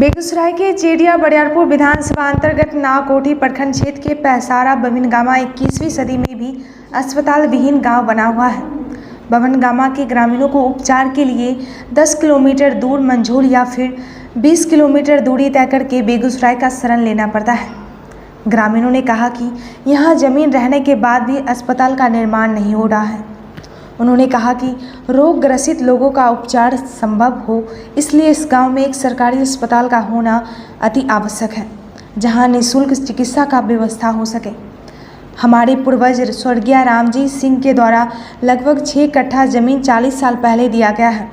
बेगूसराय के चेरिया बरियारपुर विधानसभा अंतर्गत नावकोठी प्रखंड क्षेत्र के पैसारा बभनगामा 21वीं सदी में भी अस्पताल विहीन गांव बना हुआ है। बभनगामा के ग्रामीणों को उपचार के लिए 10 किलोमीटर दूर मंझोल या फिर 20 किलोमीटर दूरी तय करके बेगूसराय का शरण लेना पड़ता है। ग्रामीणों ने कहा कि यहाँ जमीन रहने के बाद भी अस्पताल का निर्माण नहीं हो रहा है। उन्होंने कहा कि रोग ग्रसित लोगों का उपचार संभव हो, इसलिए इस गांव में एक सरकारी अस्पताल का होना अति आवश्यक है, जहां निःशुल्क चिकित्सा का व्यवस्था हो सके। हमारे पूर्वज स्वर्गीय रामजी सिंह के द्वारा लगभग 6 कट्ठा जमीन 40 साल पहले दिया गया है।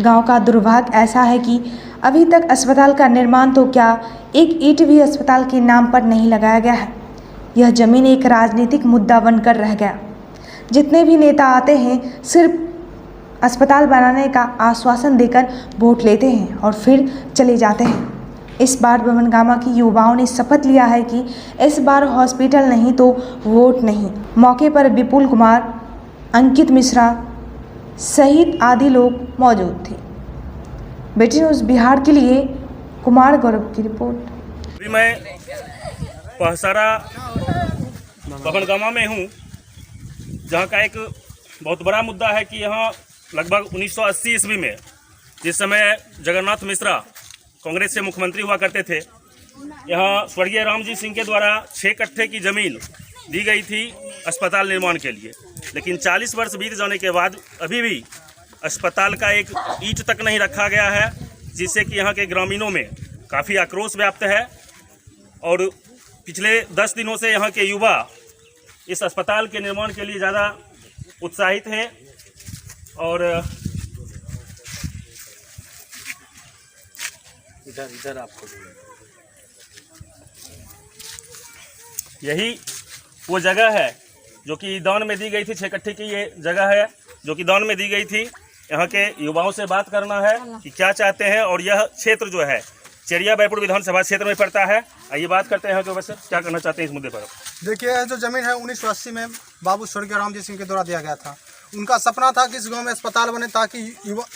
गांव का दुर्भाग्य ऐसा है कि अभी तक अस्पताल का निर्माण तो क्या, एक ईंट भी अस्पताल के नाम पर नहीं लगाया गया है। यह जमीन एक राजनीतिक मुद्दा बनकर रह गया। जितने भी नेता आते हैं सिर्फ अस्पताल बनाने का आश्वासन देकर वोट लेते हैं और फिर चले जाते हैं। इस बार बभनगामा की युवाओं ने शपथ लिया है कि इस बार हॉस्पिटल नहीं तो वोट नहीं। मौके पर विपुल कुमार, अंकित मिश्रा सहित आदि लोग मौजूद थे। बेटी न्यूज़ बिहार के लिए कुमार गौरव की रिपोर्ट। अभी मैं पैसारा बभनगामा में हूँ, जहाँ का एक बहुत बड़ा मुद्दा है कि यहाँ लगभग 1980 ईस्वी में, जिस समय जगन्नाथ मिश्रा कांग्रेस से मुख्यमंत्री हुआ करते थे, यहाँ स्वर्गीय रामजी सिंह के द्वारा 6 कट्ठे की ज़मीन दी गई थी अस्पताल निर्माण के लिए। लेकिन 40 वर्ष बीत जाने के बाद अभी भी अस्पताल का एक ईंट तक नहीं रखा गया है, जिससे कि यहाँ के ग्रामीणों में काफ़ी आक्रोश व्याप्त है। और पिछले 10 दिनों से यहाँ के युवा इस अस्पताल के निर्माण के लिए ज़्यादा उत्साहित हैं। और इधर आपको यही वो जगह है जो कि दान में दी गई थी। 6 कट्ठे की ये जगह है जो कि दान में दी गई थी। यहाँ के युवाओं से बात करना है कि क्या चाहते हैं। और यह क्षेत्र जो है चेरिया बरियारपुर विधानसभा क्षेत्र में पड़ता है। आइए बात करते हैं, तो वैसे क्या करना चाहते हैं इस मुद्दे पर। देखिए, जो ज़मीन है 1980 में बाबू स्वर्गीय रामजी सिंह के द्वारा दिया गया था। उनका सपना था कि इस गांव में अस्पताल बने, ताकि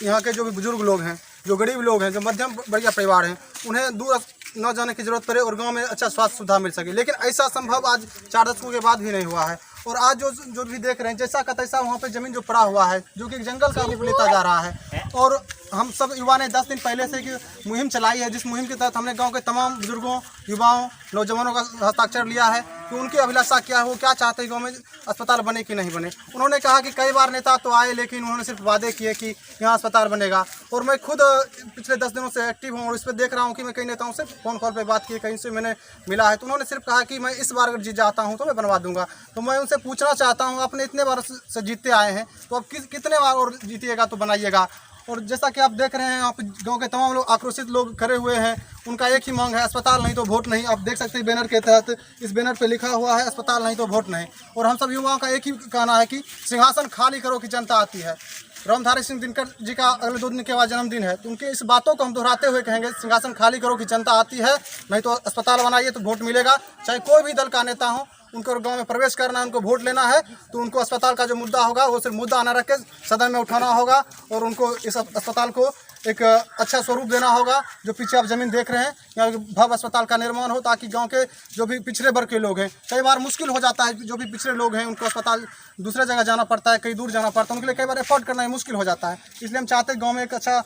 यहाँ के जो भी बुजुर्ग लोग हैं, जो गरीब लोग हैं, जो मध्यम वर्गीय परिवार हैं, उन्हें दूर न जाने की जरूरत पड़े और गांव में अच्छा स्वास्थ्य सुविधा मिल सके। लेकिन ऐसा संभव आज 4 दशकों के बाद भी नहीं हुआ है। और आज जो भी देख रहे हैं, जैसा का तैसा वहाँ पे ज़मीन जो पड़ा हुआ है, जो कि एक जंगल का रूप लेता जा रहा है। और हम सब युवा ने 10 दिन पहले से एक मुहिम चलाई है, जिस मुहिम के तहत हमने गांव के तमाम बुजुर्गों, युवाओं, नौजवानों का हस्ताक्षर लिया है कि उनकी अभिलाषा क्या है, वो क्या चाहते हैं गांव में अस्पताल बने कि नहीं बने। उन्होंने कहा कि कई बार नेता तो आए, लेकिन उन्होंने सिर्फ वादे किए कि यहाँ अस्पताल बनेगा। और मैं खुद पिछले 10 दिनों से एक्टिव हूँ और इस पर देख रहा हूँ कि मैं कई नेताओं से फ़ोन कॉल पर बात की, कहीं से मैंने मिला है, तो उन्होंने सिर्फ कहा कि मैं इस बार अगर जीत जाता हूँ तो मैं बनवा दूंगा। तो मैं उनसे पूछना चाहता हूँ, आपने इतने बार से जीतते आए हैं, तो अब कितने बार और जीतिएगा तो बनाइएगा। और जैसा कि आप देख रहे हैं, आप गांव के तमाम लोग, आक्रोशित लोग खड़े हुए हैं। उनका एक ही मांग है, अस्पताल नहीं तो वोट नहीं। आप देख सकते हैं बैनर के तहत, इस बैनर पे लिखा हुआ है अस्पताल नहीं तो वोट नहीं। और हम सब युवाओं का एक ही कहना है कि सिंहासन खाली करो कि जनता आती है। रामधारी सिंह दिनकर जी का अगले 2 दिन के बाद जन्मदिन है, तो उनके इस बातों को हम दोहराते हुए कहेंगे, सिंहासन खाली करो कि जनता आती है, नहीं तो अस्पताल बनाइए तो वोट मिलेगा। चाहे कोई भी दल का नेता हो, उनको गांव में प्रवेश करना है, उनको वोट लेना है, तो उनको अस्पताल का जो मुद्दा होगा वो सिर्फ मुद्दा न रख के सदन में उठाना होगा। और उनको इस अस्पताल को एक अच्छा स्वरूप देना होगा। जो पीछे आप ज़मीन देख रहे हैं, यहाँ भव्य अस्पताल का निर्माण हो, ताकि गांव के जो भी पिछड़े वर्ग के लोग हैं, कई बार मुश्किल हो जाता है, जो भी पिछड़े लोग हैं उनको अस्पताल दूसरे जगह जाना पड़ता है, कहीं दूर जाना पड़ता है, उनके लिए कई बार एफोर्ड करना मुश्किल हो जाता है। इसलिए हम चाहते हैं गाँव में एक अच्छा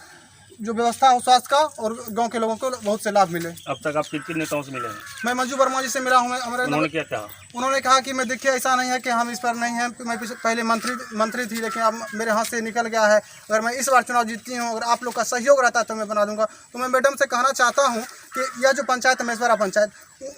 जो व्यवस्था हो स्वास्थ्य का, और गांव के लोगों को बहुत से लाभ मिले। अब तक आप किन नेताओं से मिले हैं? मैं मंजू वर्मा जी से मिला हूँ। उन्होंने क्या कहा? उन्होंने कहा कि मैं देखिए, ऐसा नहीं है कि हम इस पर नहीं हैं, मैं पहले मंत्री थी, लेकिन अब मेरे हाथ से निकल गया है। अगर मैं इस बार चुनाव जीतती हूँ, अगर आप लोग का सहयोग रहता है तो मैं बना दूंगा। तो मैं मैडम से कहना चाहता हूँ कि यह जो पंचायत है मेसवारा पंचायत,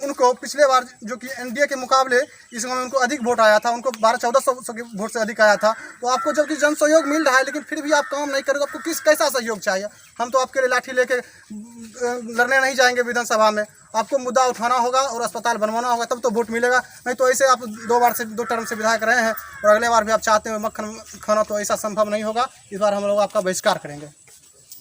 उनको पिछले बार जो कि एनडीए के मुकाबले इस गाँव में उनको अधिक वोट आया था, उनको 1200-1400 के वोट से अधिक आया था। तो आपको जबकि जन सहयोग मिल रहा है, लेकिन फिर भी आप काम नहीं करें, तो आपको कैसा सहयोग चाहिए? हम तो आपके लिए लाठी लेके लड़ने नहीं जाएंगे विधानसभा में। आपको मुद्दा उठाना होगा और अस्पताल बनवाना होगा, तब तो वोट मिलेगा। नहीं तो ऐसे आप 2 टर्म से विधायक रहे हैं और अगले बार भी आप चाहते हैं मक्खन खाना, तो ऐसा संभव नहीं होगा। इस बार हम लोग आपका बहिष्कार करेंगे।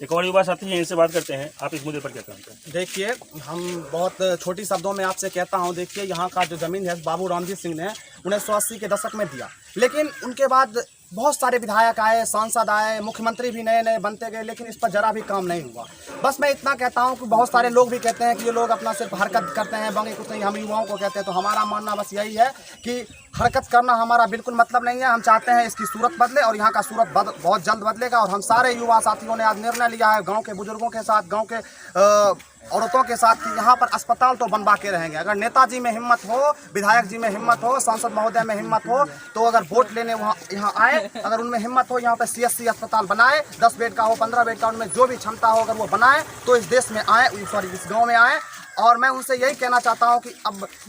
एक और युवा साथी हैं, इनसे बात करते हैं। आप इस मुद्दे पर क्या कहते हैं? देखिए, हम बहुत छोटी शब्दों में आपसे कहता हूं, देखिए यहाँ का जो ज़मीन है बाबू रामजी सिंह ने 1980 के दशक में दिया, लेकिन उनके बाद बहुत सारे विधायक आए, सांसद आए, मुख्यमंत्री भी नए नए बनते गए, लेकिन इस पर जरा भी काम नहीं हुआ। बस मैं इतना कहता हूं कि बहुत सारे लोग भी कहते हैं कि ये लोग अपना सिर्फ हरकत करते हैं, बाकी कुछ नहीं, हम युवाओं को कहते हैं। तो हमारा मानना बस यही है कि हरकत करना हमारा बिल्कुल मतलब नहीं है। हम चाहते हैं इसकी सूरत बदले और यहाँ का सूरत बहुत जल्द बदलेगा। और हम सारे युवा साथियों ने आज निर्णय लिया है, गाँव के बुजुर्गों के साथ, गाँव के औरतों के साथ, कि यहाँ पर अस्पताल तो बनवा के रहेंगे। अगर नेताजी में हिम्मत हो, विधायक जी में हिम्मत हो, सांसद महोदय में हिम्मत हो, तो अगर वोट लेने वहाँ यहाँ आए, अगर उनमें हिम्मत हो, यहाँ पे CSC अस्पताल बनाए, 10 बेड का हो, 15 बेड का, उनमें जो भी क्षमता हो अगर वो बनाए, तो इस देश में आए, इस गाँव में आए। और मैं उनसे यही कहना चाहता हूं कि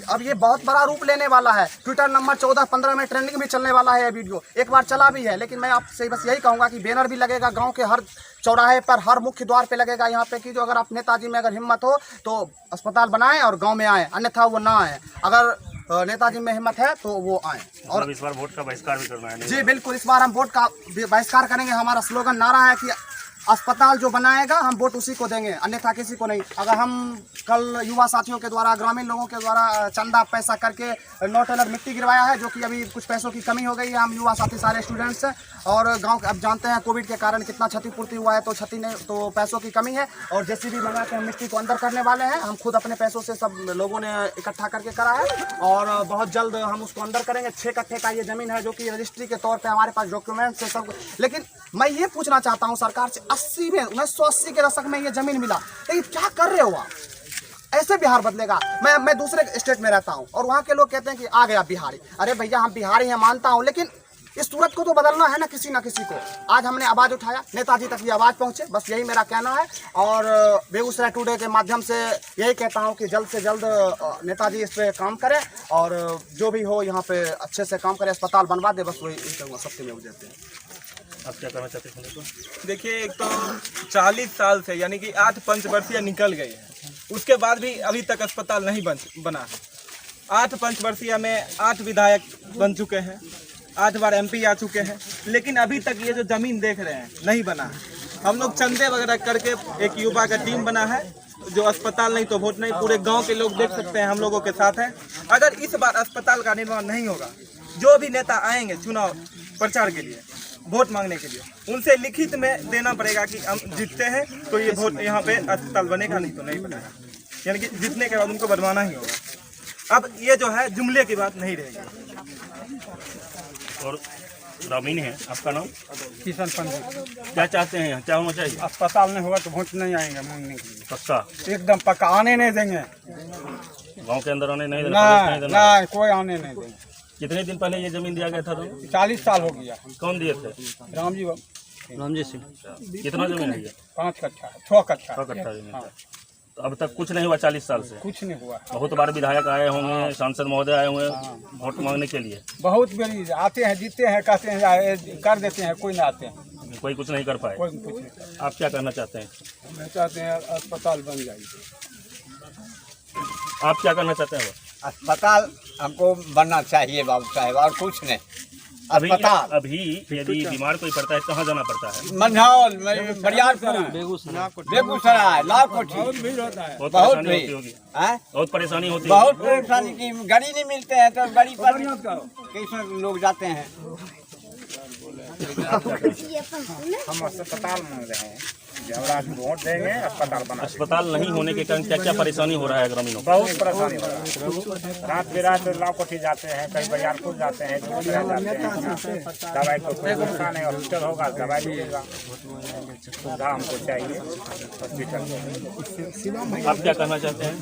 अब ये बहुत बड़ा रूप लेने वाला है। ट्विटर नंबर 14-15 में ट्रेंडिंग भी चलने वाला है। ये वीडियो एक बार चला भी है, लेकिन मैं आपसे बस यही कहूंगा कि बैनर भी लगेगा गांव के हर चौराहे पर, हर मुख्य द्वार पे लगेगा यहाँ पे कि जो अगर आप नेताजी में अगर हिम्मत हो तो अस्पताल बनाएं और गाँव में आए, अन्यथा वो ना आए। अगर नेताजी में हिम्मत है तो वो आए। और इस बार वोट का बहिष्कार भी करना है। जी बिल्कुल, इस बार हम वोट का बहिष्कार करेंगे। हमारा स्लोगन नारा है कि अस्पताल जो बनाएगा हम वोट उसी को देंगे, अन्यथा किसी को नहीं। अगर हम कल युवा साथियों के द्वारा, ग्रामीण लोगों के द्वारा चंदा पैसा करके 9 टेलर मिट्टी गिरवाया है, जो कि अभी कुछ पैसों की कमी हो गई है। हम युवा साथी सारे स्टूडेंट्स हैं और गांव अब जानते हैं कोविड के कारण कितना क्षतिपूर्ति हुआ है, तो क्षति नहीं, तो पैसों की कमी है। और JCB मंगा के हम मिट्टी को अंदर करने वाले हैं। हम खुद अपने पैसों से सब लोगों ने इकट्ठा करके करा है और बहुत जल्द हम उसको अंदर करेंगे। 6 कट्ठे का ये ज़मीन है, जो कि रजिस्ट्री के तौर पर हमारे पास डॉक्यूमेंट्स है सब। लेकिन मैं ये पूछना चाहता हूँ सरकार से, 1980 के दशक में ये जमीन मिला, लेकिन क्या कर रहे हो आप? ऐसे बिहार बदलेगा? मैं दूसरे स्टेट में रहता हूँ और वहाँ के लोग कहते हैं कि आ गया बिहारी। अरे भैया, हम बिहारी हैं मानता हूँ, लेकिन इस सूरत को तो बदलना है ना किसी को। आज हमने आवाज़ उठाया, नेताजी तक ये आवाज़ पहुँचे, बस यही मेरा कहना है। और बेगूसराय टुडे के माध्यम से यही कहता हूँ कि जल्द से जल्द नेताजी इस पर काम करें और जो भी हो यहाँ पे अच्छे से काम करें, अस्पताल बनवा दे, बस वही कहूँगा। सबके में देते हैं। आप क्या कहना चाहते हैं? देखिए, एक तो 40 साल से, यानी कि 8 पंचवर्षीय निकल गए हैं, उसके बाद भी अभी तक अस्पताल नहीं बना है। 8 पंचवर्षीय में 8 विधायक बन चुके हैं, 8 बार MP आ चुके हैं, लेकिन अभी तक ये जो ज़मीन देख रहे हैं नहीं बना है। हम लोग चंदे वगैरह करके एक युवा का टीम बना है, जो अस्पताल नहीं तो वोट नहीं, पूरे गाँव के लोग देख सकते हैं हम लोगों के साथ हैं। अगर इस बार अस्पताल का निर्माण नहीं होगा, जो भी नेता आएंगे चुनाव प्रचार के लिए, वोट मांगने के लिए, उनसे लिखित में देना पड़ेगा कि हम जीतते हैं तो ये वोट यहाँ पे अस्पताल बनेगा, नहीं तो नहीं बनेगा। यानी कि जीतने के बाद उनको बनवाना ही होगा। अब ये जो है जुमले की बात नहीं रहेगी। और ग्रामीण है, आपका नाम? किशन पंडित। क्या चाहते हैं यहाँ, क्या होना चाहिए? अस्पताल नहीं होगा तो वोट नहीं आएंगे मांगने के लिए। पक्का? एकदम पक्का, आने नहीं देंगे। गांव के अंदर आने नहीं देना? नहीं, कोई आने नहीं देंगे। कितने दिन पहले ये जमीन दिया गया था? 40 साल हो गया। कौन दिए थे? रामजी सिंह। कितना जमीन है? 5 कट्ठा, 6 कट्ठा। 6 कट्ठा जमीन था। तो अब तक कुछ नहीं हुआ 40 साल से? कुछ नहीं हुआ। बहुत बार विधायक आए होंगे, सांसद महोदय आए होंगे वोट मांगने के लिए। बहुत बड़ी आते हैं, जीते हैं, कहते हैं कर देते हैं, कोई ना आते हैं, कोई कुछ नहीं कर पाए। कोई कुछ नहीं। आप क्या कहना चाहते हैं? मैं चाहते हैं अस्पताल बन जाए। आप क्या करना चाहते हैं? अस्पताल हमको बनना चाहिए बाबू साहब, और कुछ नहीं। अस्पताल अभी यदि बीमार कोई पड़ता है कहाँ जाना पड़ता है? मंझौल, बरियारपुर, बेगूसराय, लालकोठी। बहुत बहुत परेशानी भीड़। होती होगी। हैं? बहुत परेशानी होती है। बहुत परेशानी की, गाड़ी नहीं मिलते हैं तो गाड़ी पर कैसे लोग जाते हैं। हम अस्पताल मांग रहे हैं, जब वोट देंगे अस्पताल बना। अस्पताल नहीं होने के कारण क्या क्या परेशानी हो रहा है ग्रामीणों को? बहुत परेशानी हो रहा है। रात बिरात लालकोठी जाते हैं, कहीं बरियारपुर जाते हैं, दवाई को कोई नुकसान नहीं, हॉस्पिटल होगा दवाई मिलेगा। सुविधा हमको चाहिए हॉस्पिटल। आप क्या कहना चाहते हैं?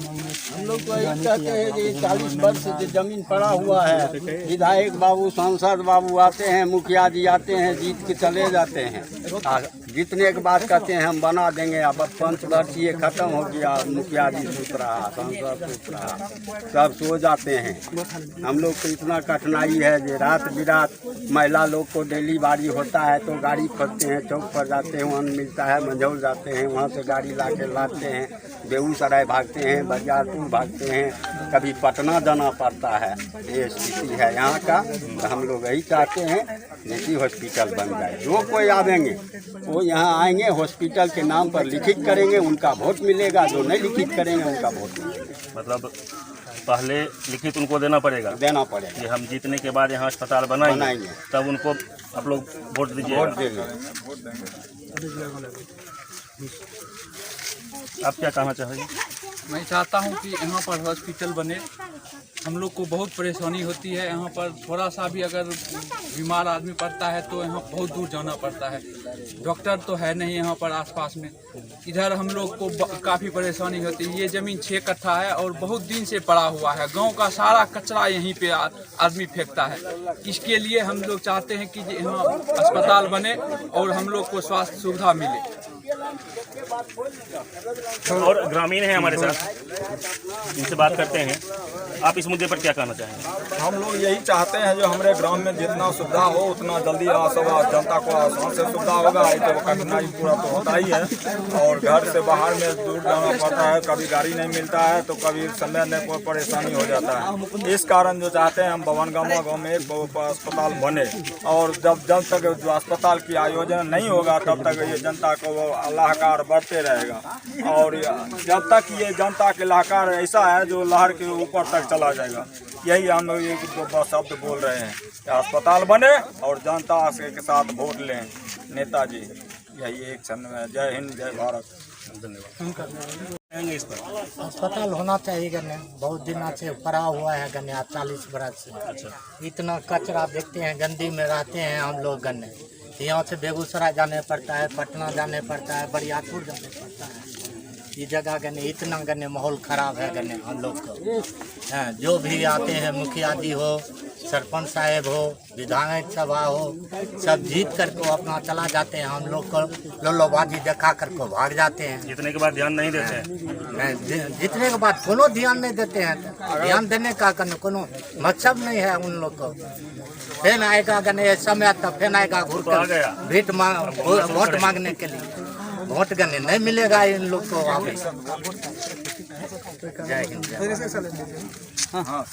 हम लोग तो यही चाहते हैं कि 40 वर्ष से जमीन पड़ा हुआ है, विधायक बाबू, सांसद बाबू आते हैं, मुखिया जी आते हैं, जीत के चले जाते हैं। जीतने के बाद कहते हैं हम बना देंगे। अब 5 वर्ष ये खत्म हो गया, मुखिया जी सूत रहा, सांसद सूत रहा, सब सो जाते हैं। हम लोग को इतना कठिनाई है कि रात बिरात महिला लोग को डेली बारी होता है तो गाड़ी खोजते हैं, चौक पर जाते हैं, वहाँ मिलता है, मंझौल जाते हैं, वहाँ से गाड़ी ला के लाते हैं, बेगूसराय भागते हैं, बरियारपुर भागते हैं, कभी पटना जाना पड़ता है। ये स्थिति है यहाँ का। तो हम लोग यही चाहते हैं कि हॉस्पिटल बन जाए। जो कोई आवेंगे वो यहाँ आएंगे, हॉस्पिटल के नाम पर लिखित करेंगे, उनका वोट मिलेगा। जो नहीं लिखित करेंगे उनका वोट नहीं मिलेगा। मतलब पहले लिखित उनको देना पड़ेगा कि हम जीतने के बाद यहाँ अस्पताल बनाएंगे, तब उनको आप लोग वोट दीजिए। वोट देंगे। आप क्या कहना चाहेंगे? मैं चाहता हूं कि यहाँ पर हॉस्पिटल बने। हम लोग को बहुत परेशानी होती है यहाँ पर, थोड़ा सा भी अगर बीमार आदमी पड़ता है तो यहाँ बहुत दूर जाना पड़ता है। डॉक्टर तो है नहीं यहाँ पर आसपास में। इधर हम लोग को काफ़ी परेशानी होती है। ये ज़मीन 6 कट्ठा है और बहुत दिन से पड़ा हुआ है। गांव का सारा कचरा यहीं पे आदमी फेंकता है। इसके लिए हम लोग चाहते हैं कि यहाँ अस्पताल बने और हम लोग को स्वास्थ्य सुविधा मिले। और ग्रामीण हैं हमारे साथ, इनसे बात करते हैं। आप इस मुद्दे पर क्या कहना चाहेंगे? हम लोग यही चाहते हैं जो हमारे ग्राम में जितना सुविधा हो उतना जल्दी जनता को आसान से सुविधा होगा। तो कठिनाई पूरा तो होता ही है और घर से बाहर में दूर जाना पड़ता है, कभी गाड़ी नहीं मिलता है तो कभी समय में कोई परेशानी हो जाता है। इस कारण जो चाहते हैं हम बभनगामा गाँव में एक अस्पताल बने और जब तक जो अस्पताल की आयोजन नहीं होगा तब तक ये जनता को लाहकार बढ़ते रहेगा। और जब तक ये जनता के लाहकार ऐसा है जो लहर के ऊपर तक चला जाएगा। यही हम लोग एक दो शब्द बोल रहे हैं, अस्पताल बने और जनता के साथ वोट लें नेताजी। यही एक क्षण में। जय हिंद, जय भारत। इस पर अस्पताल होना चाहिए गन्ने। बहुत दिन से पड़ा हुआ है गन्ने, 40 बरस से। अच्छा, इतना कचरा देखते हैं, गंदी में रहते हैं हम लोग गन्ने। यहाँ से बेगूसराय जाने पड़ता है, पटना जाने पड़ता है, बरियारपुर जाने पड़ता है। ये जगह गन्ने इतना गन्ने माहौल खराब है गन्ने हम लोग को। हाँ, जो भी आते हैं, मुखिया जी हो, सरपंच साहेब हो, विधायक सभा हो, सब जीत करके अपना चला जाते हैं। हम लोग को लोलोबाजी दिखा करके भाग जाते हैं। जीतने के बाद ध्यान नहीं देते हैं। जीतने के बाद कोनो ध्यान नहीं देते हैं। ध्यान देने का कोनो मकसद नहीं है उन लोग को। फिर आएगा गने समय तब फिर आएगा घूर कर वोट मांगने के लिए। वोट गने नहीं मिलेगा इन लोग को वापस। जय हिंद।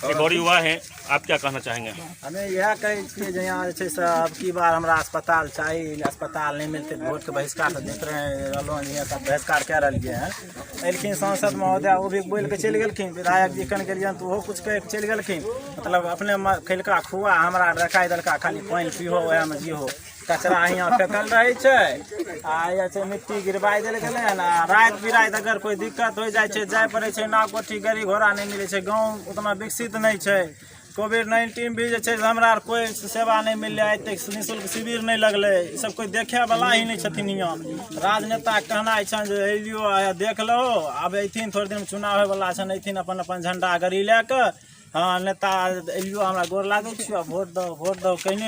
एक और युवा है, आप क्या कहना चाहेंगे? हमें यह कहे कि यहाँ जे छै अब की बार हमरा अस्पताल चाहिए। अस्पताल नहीं मिलते वोट के बहिष्कार देख रहे हैं, यहाँ सब बहिष्कार कह रही हैं। एलखिन सांसद महोदय, वो भी बोल के चलि गेलखिन। विधायक जी कन गेलियन तो ओहो कुछ कह के चलि गेलखिन। मतलब अपने खैलका खुआ हमरा रखाई देलका, खाली पानि पीहो वएह में जीहो। कचरा यहाँ फेंकल रहे छै आ छै मिट्टी गिरबाई देल गेलै हन। रात बिरात अगर कोई दिक्कत हो जाए छै, जाय पड़े छै नाव कोठी, गाड़ी घोड़ा नहीं मिले छै। गाँव उतना विकसित नहीं छै। कोविड-19 भी जे छै हमरा आर कोई सेवा नहीं मिलले, आइ तक निःशुल्क शिविर नहीं लगले। ई सब कोई देखे वाला ही नहीं छथिन। यहाँ राजनेता कहना छन जे एलियो देख लो, आब अथिन थोड़े दिन चुनाव होय वाला छन, अथिन अपन अपन झंडा गड़ी लेके। हाँ, नेता एलियो हमरा गोर लागै छियो, वोट दो कहने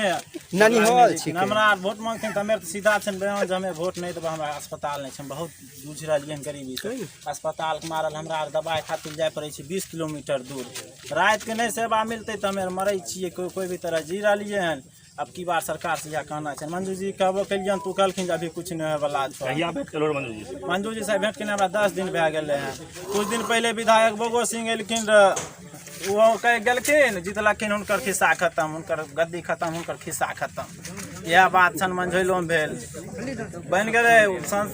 हमरा वोट मांगथिन त हमे सीधा छन बयान जे हमे वोट नहीं देबो। हमरा अस्पताल नहीं छै, बहुत जूझ रहलियै गरीबी से। अस्पताल के मारल हमरा आर दवाई खातिर जाय पड़े छै 20 किलोमीटर दूर। रात के नहीं सेवा मिलते त हमे मरै छियै कोई भी तरह जी रहलियै हन। अब की बार सरकार से यह कहना है। मंजू जी कहबो कलियन तू कहलखिन अभी कुछ नहीं होय वाला छै। मंजू जी से भेंट केने हमरा 10 दिन भए गेलै हैं। कुछ दिन पहले विधायक बोगो सिंह एलखिन वो कह गेलखिन, जीतलखिन, हुनकर खिस्सा खत्म, हुनकर गद्दी खत्म, हुनकर खिस्सा खत्म। यह बात छन मंझौलो में भेल। बन गए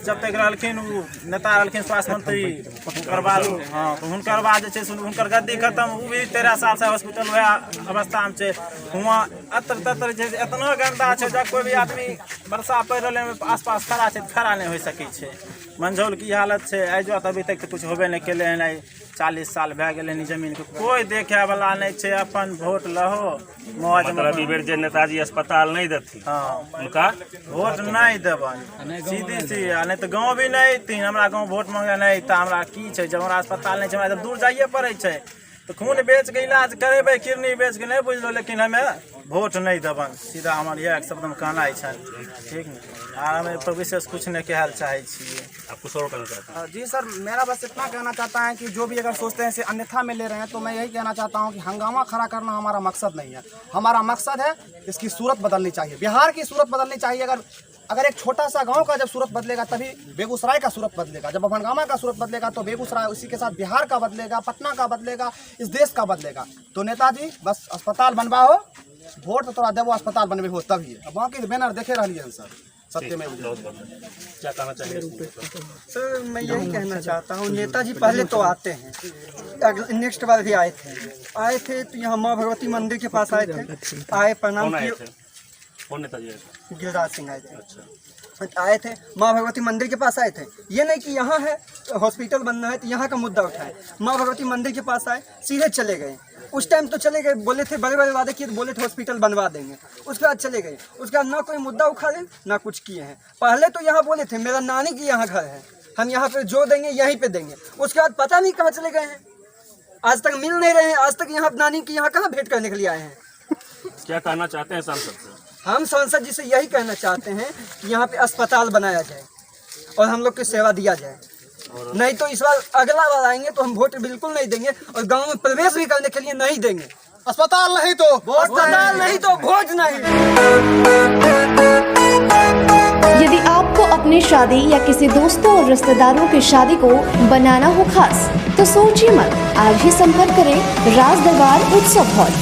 जब तक रहलखिन नेता रहलखिन स्वास्थ्य मंत्री, हुनकर बाद हाँ हुनकर बाद जे छै हुनकर गद्दी खत्म। वो भी 13 साल से हॉस्पिटल वह अवस्था में छै। हुआ अतर ततर छै, इतना गंदा छै जब कोई भी आदमी वर्षा पड़ रहे आसपास खड़ा छै खड़ा नहीं हो सकै छै। मंझौल की हालत छै। आइजो अभी तक तो कुछ होबे नहीं केले हैं। 40 साल भए गेलै जमीन के कोई देखे वाला नहीं छै। अपन वोट लहो मौज। मतलब ई बेर जे नेताजी अस्पताल नहीं देथिन, हाँ उनका वोट नहीं देबन, सीधी सी। नहीं तो गाँव भी नहीं अयथिन, हमरा गाँव वोट मांगे नहीं तो हमरा की छै। जब हमरा अस्पताल नहीं छै, हमरा दूर जाइए पड़े छै। तो खून बेच के इलाज करेबे, किडनी बेच के नहीं बुझलो, लेकिन हमें वोट नहीं देबन। सीधा हमारे यह शब्द में कहना है। ठीक है, और हमें तो विशेष कुछ नहीं कहल चाहे छिए। आपको सवाल करना चाहता हूं। जी सर, मेरा बस इतना कहना चाहता है कि जो भी अगर सोचते हैं इसे अन्यथा में ले रहे हैं, तो मैं यही कहना चाहता हूं कि हंगामा खड़ा करना हमारा मकसद नहीं है। हमारा मकसद है इसकी सूरत बदलनी चाहिए, बिहार की सूरत बदलनी चाहिए। अगर एक छोटा सा गांव का जब सूरत बदलेगा तभी बेगूसराय का सूरत बदलेगा। जब बभनगामा का सूरत बदलेगा तो बेगूसराय, उसी के साथ बिहार का बदलेगा, पटना का बदलेगा, इस देश का बदलेगा। तो नेताजी बस अस्पताल बनवाओ, वोट तो थोड़ा देवो, अस्पताल बनवे हो तभी। अब बाकी बैनर देखे रही है सर, सत्य में। क्या कहना चाहिए सर? मैं यही कहना चाहता हूँ, नेताजी पहले तो आते हैं, नेक्स्ट बार भी आए थे तो यहाँ माँ भगवती मंदिर के पास आए थे, आए प्रणाम किए। कौन नेताजी आए थे? गिरिराज सिंह आए थे। अच्छा, आए थे माँ भगवती मंदिर के पास आए थे। ये नहीं कि यहाँ है हॉस्पिटल बनना है तो यहाँ का मुद्दा उठाए। माँ भगवती मंदिर के पास आए, सीधे चले गए। उस टाइम तो चले गए, बोले थे बड़े बड़े वादे किए, बोले थे हॉस्पिटल बनवा देंगे। उसके बाद चले गए, उसके बाद ना कोई मुद्दा उखाड़े ना कुछ किए हैं। पहले तो यहाँ बोले थे मेरा नानी की यहाँ घर है, हम यहाँ पे जो देंगे यहीं पे देंगे। उसके बाद पता नहीं कहाँ चले गए हैं, आज तक मिल नहीं रहे हैं। आज तक यहाँ नानी की यहाँ कहाँ भेंट करने के लिए आए हैं। क्या कहना चाहते हैं सांसद से? हम सांसद जी से यही कहना चाहते हैं कि यहाँ पे अस्पताल बनाया जाए और हम लोग की सेवा दिया जाए। नहीं तो इस बार अगला बार आएंगे तो हम वोट बिल्कुल नहीं देंगे और गांव में प्रवेश भी करने के लिए नहीं देंगे। अस्पताल नहीं तो अस्पताल नहीं तो भोज नहीं। यदि आपको अपनी शादी या किसी दोस्तों और रिश्तेदारों की शादी को बनाना हो खास, तो सोचिए मत, आज ही संपर्क करें Raj Darbar Utsav hall,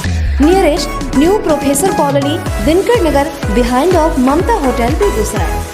nearest new professor colony, Dinkar Nagar, behind of Mamta hotel, Begusarai.